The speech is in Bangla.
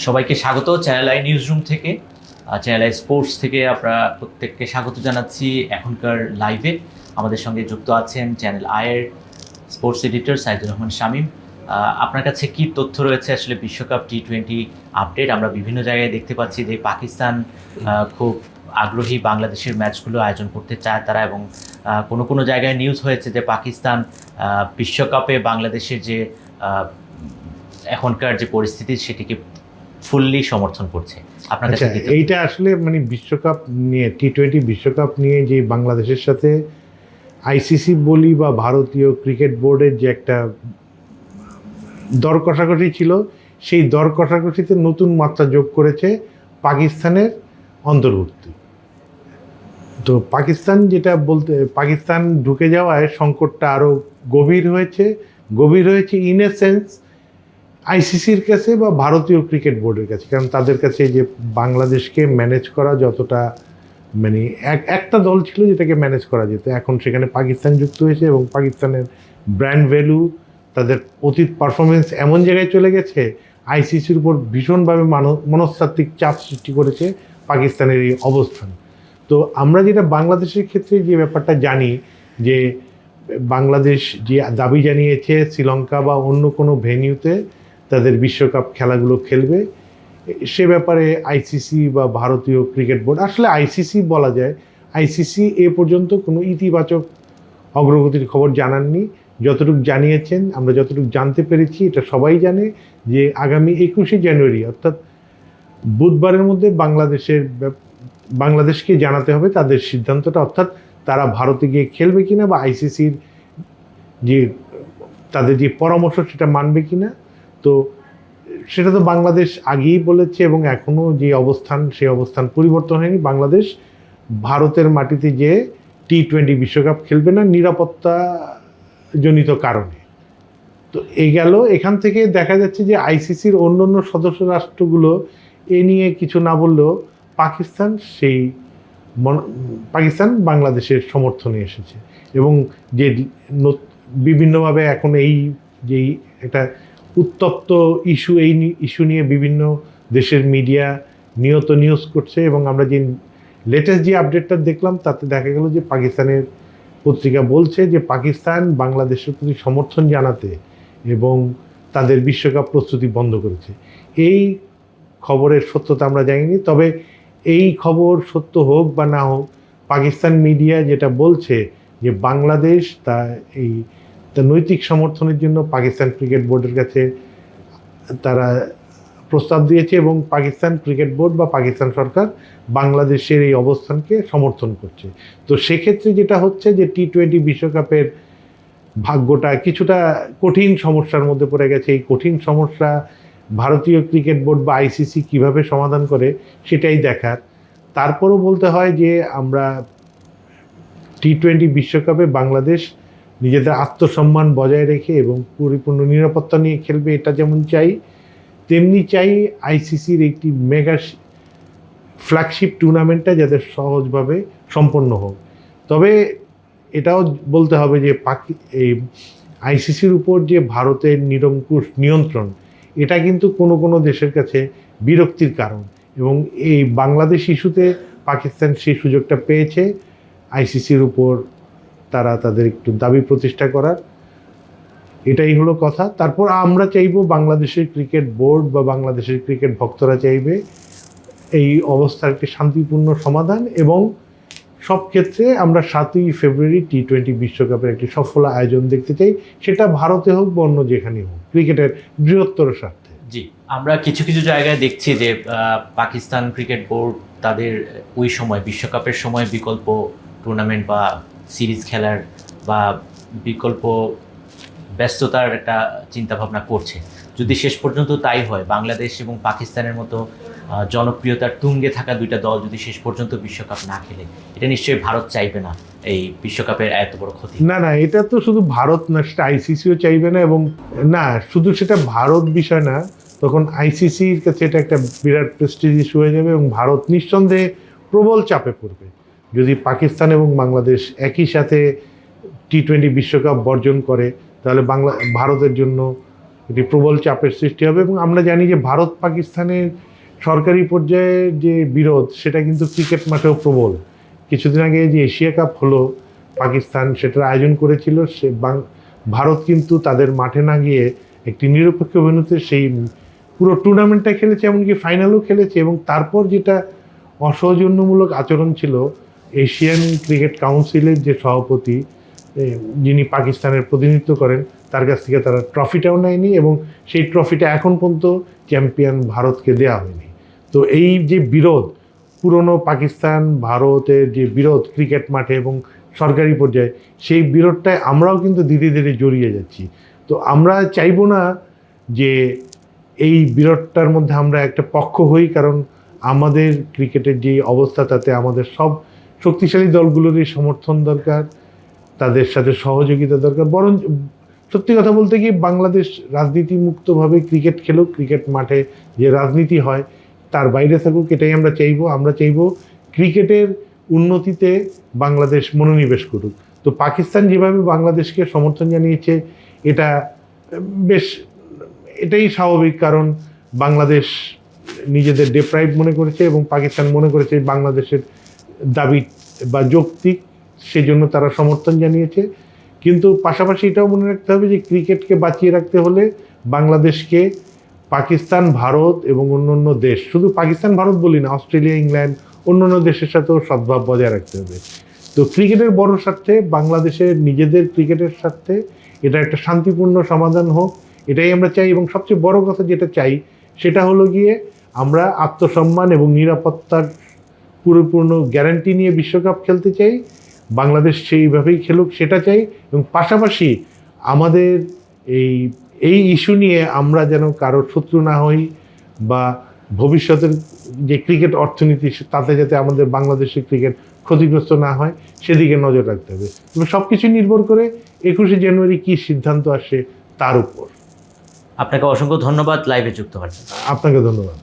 সবাইকে স্বাগত চ্যানেল আই নিউজ রুম থেকে। চ্যানেল আই স্পোর্টস থেকে আমরা প্রত্যেককে স্বাগত জানাচ্ছি এখনকার লাইভে। আমাদের সঙ্গে যুক্ত আছেন চ্যানেল আইয়ের স্পোর্টস এডিটর সাইদুর রহমান শামীম। আপনার কাছে কি তথ্য রয়েছে আসলে বিশ্বকাপ টি-20 আপডেট? আমরা বিভিন্ন জায়গায় দেখতে পাচ্ছি যে পাকিস্তান খুব আগ্রহী বাংলাদেশের ম্যাচগুলো আয়োজন করতে চায় তারা, এবং কোনো কোনো জায়গায় নিউজ হয়েছে যে পাকিস্তান বিশ্বকাপে বাংলাদেশের যে এখনকার যে পরিস্থিতি সেটিকে ফুললি সমর্থন করছে। আপনার কাছে এইটা আসলে মানে বিশ্বকাপ নিয়ে টি-20 বিশ্বকাপ নিয়ে যে বাংলাদেশের সাথে আইসিসি বলি বা ভারতীয় ক্রিকেট বোর্ডের যে একটা দর কষাকষি ছিল, সেই দর কষাকষিতে নতুন মাত্রা যোগ করেছে পাকিস্তানের অন্তর্ভুক্তি। তো পাকিস্তান ঢুকে যাওয়ায় সংকটটা আরও গভীর হয়েছে ইন এ সেন্স আইসিসির কাছে বা ভারতীয় ক্রিকেট বোর্ডের কাছে। কারণ তাদের কাছে যে বাংলাদেশকে ম্যানেজ করা যতটা মানে একটা দল ছিল যেটাকে ম্যানেজ করা যেত, এখন সেখানে পাকিস্তান যুক্ত হয়েছে এবং পাকিস্তানের ব্র্যান্ড ভ্যালু, তাদের অতীত পারফরমেন্স এমন জায়গায় চলে গেছে, আইসিসির উপর ভীষণভাবে মনস্তাত্ত্বিক চাপ সৃষ্টি করেছে পাকিস্তানের এই অবস্থান। তো আমরা যেটা বাংলাদেশের ক্ষেত্রে যে ব্যাপারটা জানি যে বাংলাদেশ যে দাবি জানিয়েছে শ্রীলঙ্কা বা অন্য কোনো ভেন্যুতে তাদের বিশ্বকাপ খেলাগুলো খেলবে, সে ব্যাপারে আইসিসি বা ভারতীয় ক্রিকেট বোর্ড, আসলে আইসিসি বলা যায়, আইসিসি এ পর্যন্ত কোনো ইতিবাচক অগ্রগতির খবর জানাননি। যতটুকু জানিয়েছেন, আমরা যতটুকু জানতে পেরেছি, এটা সবাই জানে যে আগামী 21শে জানুয়ারি অর্থাৎ বুধবারের মধ্যে বাংলাদেশকে জানাতে হবে তাদের সিদ্ধান্তটা, অর্থাৎ তারা ভারতে গিয়ে খেলবে কিনা বা আইসিসির যে তাদের যে পরামর্শ সেটা মানবে কিনা। তো সেটা তো বাংলাদেশ আগেই বলেছে এবং এখনও যে অবস্থান, সেই অবস্থান পরিবর্তন হয়নি। বাংলাদেশ ভারতের মাটিতে যে টি-20 বিশ্বকাপ খেলবে না নিরাপত্তাজনিত কারণে। তো এখান থেকে দেখা যাচ্ছে যে আইসিসির অন্য সদস্য রাষ্ট্রগুলো এ নিয়ে কিছু না বললেও পাকিস্তান বাংলাদেশের সমর্থনে এসেছে এবং যে বিভিন্নভাবে এখন যেই একটা উত্তপ্ত ইস্যু নিয়ে বিভিন্ন দেশের মিডিয়া নিয়ত নিউজ করছে, এবং আমরা যে লেটেস্ট যে আপডেটটা দেখলাম তাতে দেখা গেল যে পাকিস্তানের পত্রিকা বলছে যে পাকিস্তান বাংলাদেশের প্রতি সমর্থন জানাতে এবং তাদের বিশ্বকাপ প্রস্তুতি বন্ধ করেছে। এই খবরের সত্যতা আমরা জানিনি, তবে এই খবর সত্য হোক বা না হোক, পাকিস্তান মিডিয়া যেটা বলছে যে বাংলাদেশ তার নৈতিক সমর্থনের জন্য পাকিস্তান ক্রিকেট বোর্ডের কাছে তারা প্রস্তাব দিয়েছে এবং পাকিস্তান ক্রিকেট বোর্ড বা পাকিস্তান সরকার বাংলাদেশের এই অবস্থানকে সমর্থন করছে। তো সেক্ষেত্রে যেটা হচ্ছে যে টি-20 বিশ্বকাপের ভাগ্যটা কিছুটা কঠিন সমস্যার মধ্যে পড়ে গেছে। এই কঠিন সমস্যা ভারতীয় ক্রিকেট বোর্ড বা আইসিসি কীভাবে সমাধান করে সেটাই দেখার। তারপরও বলতে হয় যে আমরা টি-20 বিশ্বকাপে বাংলাদেশ নিজেদের আত্মসম্মান বজায় রেখে এবং পরিপূর্ণ নিরাপত্তা নিয়ে খেলবে, এটা যেমন চাই, তেমনি চাই আইসিসির একটি মেগা ফ্ল্যাগশিপ টুর্নামেন্টটা যাতে সহজভাবে সম্পন্ন হোক। তবে এটাও বলতে হবে যে এই আইসিসির উপর যে ভারতের নিরঙ্কুশ নিয়ন্ত্রণ, এটা কিন্তু কোনো দেশের কাছে বিরক্তির কারণ, এবং এই বাংলাদেশ ইস্যুতে পাকিস্তান সেই সুযোগটা পেয়েছে আইসিসির উপর তারা তাদের একটু দাবি প্রতিষ্ঠা করার। এটাই হলো কথা। তারপর আমরা চাইব বাংলাদেশের ক্রিকেট বোর্ড বা বাংলাদেশের ক্রিকেট ভক্তরা চাইবে এই অবস্থার একটি শান্তিপূর্ণ সমাধান, এবং সব ক্ষেত্রে আমরা 7ই ফেব্রুয়ারি টি-20 বিশ্বকাপের একটি সফল আয়োজন দেখতে চাই, সেটা ভারতে হোক বা অন্য যেখানেই হোক, ক্রিকেটের বৃহত্তর স্বার্থে। জি, আমরা কিছু জায়গায় দেখছি যে পাকিস্তান ক্রিকেট বোর্ড তাদের ওই সময় বিশ্বকাপের সময় বিকল্প টুর্নামেন্ট বা সিরিজ খেলার বা বিকল্প ব্যস্ততার একটা চিন্তাভাবনা করছে। যদি শেষ পর্যন্ত তাই হয়, বাংলাদেশ এবং পাকিস্তানের মতো জনপ্রিয়তার তুঙ্গে থাকা দুইটা দল যদি শেষ পর্যন্ত বিশ্বকাপ না খেলে, এটা নিশ্চয়ই ভারত চাইবে না এই বিশ্বকাপের এত বড় ক্ষতি। না, এটা তো শুধু ভারত না, সেটা আইসিসিও চাইবে না, এবং না শুধু সেটা ভারত বিষয় না, তখন আইসিসির কাছে এটা একটা বিরাট প্রেস্টিজ ইস্যু হয়ে যাবে এবং ভারত নিঃসন্দেহে প্রবল চাপে পড়বে যদি পাকিস্তান এবং বাংলাদেশ একই সাথে টি-20 বিশ্বকাপ বর্জন করে। তাহলে ভারতের জন্য একটি প্রবল চাপের সৃষ্টি হবে। এবং আমরা জানি যে ভারত পাকিস্তানের সরকারি পর্যায়ে যে বিরোধ সেটা কিন্তু ক্রিকেট মাঠেও প্রবল। কিছুদিন আগে যে এশিয়া কাপ হলো, পাকিস্তান সেটার আয়োজন করেছিল, ভারত কিন্তু তাদের মাঠে না গিয়ে একটি নিরপেক্ষ ভেন্যুতে সেই পুরো টুর্নামেন্টটা খেলেছে, এমনকি ফাইনালও খেলেছে। এবং তারপর যেটা অসৌজন্যমূলক আচরণ ছিল, এশিয়ান ক্রিকেট কাউন্সিলের যে সভাপতি যিনি পাকিস্তানের প্রতিনিধিত্ব করেন, তার কাছ থেকে তারা ট্রফিটাও নেয়নি এবং সেই ট্রফিটা এখন পর্যন্ত চ্যাম্পিয়ন ভারতকে দেওয়া হয়নি। তো এই যে বিরোধ, পুরনো পাকিস্তান ভারতের যে বিরোধ ক্রিকেট মাঠে এবং সরকারি পর্যায়ে, সেই বিরোধটায় আমরাও কিন্তু ধীরে ধীরে জড়িয়ে যাচ্ছি। তো আমরা চাইবো না যে এই বিরোধটার মধ্যে আমরা একটা পক্ষ হই, কারণ আমাদের ক্রিকেটের যে অবস্থা তাতে আমাদের সব শক্তিশালী দলগুলোরই সমর্থন দরকার, তাদের সাথে সহযোগিতা দরকার। বরং সত্যি কথা বলতে কি, বাংলাদেশ রাজনীতি মুক্তভাবে ক্রিকেট খেলুক, ক্রিকেট মাঠে যে রাজনীতি হয় তার বাইরে থাকুক, এটাই আমরা চাইবো। আমরা চাইবো ক্রিকেটের উন্নতিতে বাংলাদেশ মনোনিবেশ করুক। তো পাকিস্তান যেভাবে বাংলাদেশকে সমর্থন জানিয়েছে, এটা বেশ, এটাই স্বাভাবিক, কারণ বাংলাদেশ নিজেদের ডেপ্রাইভ মনে করেছে এবং পাকিস্তান মনে করেছে বাংলাদেশের দাবি বা যৌক্তিক, সেজন্য তারা সমর্থন জানিয়েছে। কিন্তু পাশাপাশি এটাও মনে রাখতে হবে যে ক্রিকেটকে বাঁচিয়ে রাখতে হলে বাংলাদেশকে পাকিস্তান, ভারত এবং অন্যান্য দেশ, শুধু পাকিস্তান ভারত বলি না, অস্ট্রেলিয়া, ইংল্যান্ড, অন্যান্য দেশের সাথেও সদ্ভাব বজায় রাখতে হবে। তো ক্রিকেটের বড় স্বার্থে, বাংলাদেশের নিজেদের ক্রিকেটের স্বার্থে এটা একটা শান্তিপূর্ণ সমাধান হোক, এটাই আমরা চাই। এবং সবচেয়ে বড় কথা যেটা চাই সেটা হলো গিয়ে, আমরা আত্মসম্মান এবং নিরাপত্তার পুরোপূর্ণ গ্যারান্টি নিয়ে বিশ্বকাপ খেলতে চাই। বাংলাদেশ সেইভাবেই খেলুক সেটা চাই। এবং পাশাপাশি আমাদের এই ইস্যু নিয়ে আমরা যেন কারোর শত্রু না হই, বা ভবিষ্যতের যে ক্রিকেট অর্থনীতি তাতে যাতে আমাদের বাংলাদেশের ক্রিকেট ক্ষতিগ্রস্ত না হয়, সেদিকে নজর রাখতে হবে। তবে সব কিছু নির্ভর করে 21শে জানুয়ারি কী সিদ্ধান্ত আসে তার উপর। আপনাকে অসংখ্য ধন্যবাদ লাইভে যুক্ত হওয়ার জন্য। আপনাকে ধন্যবাদ।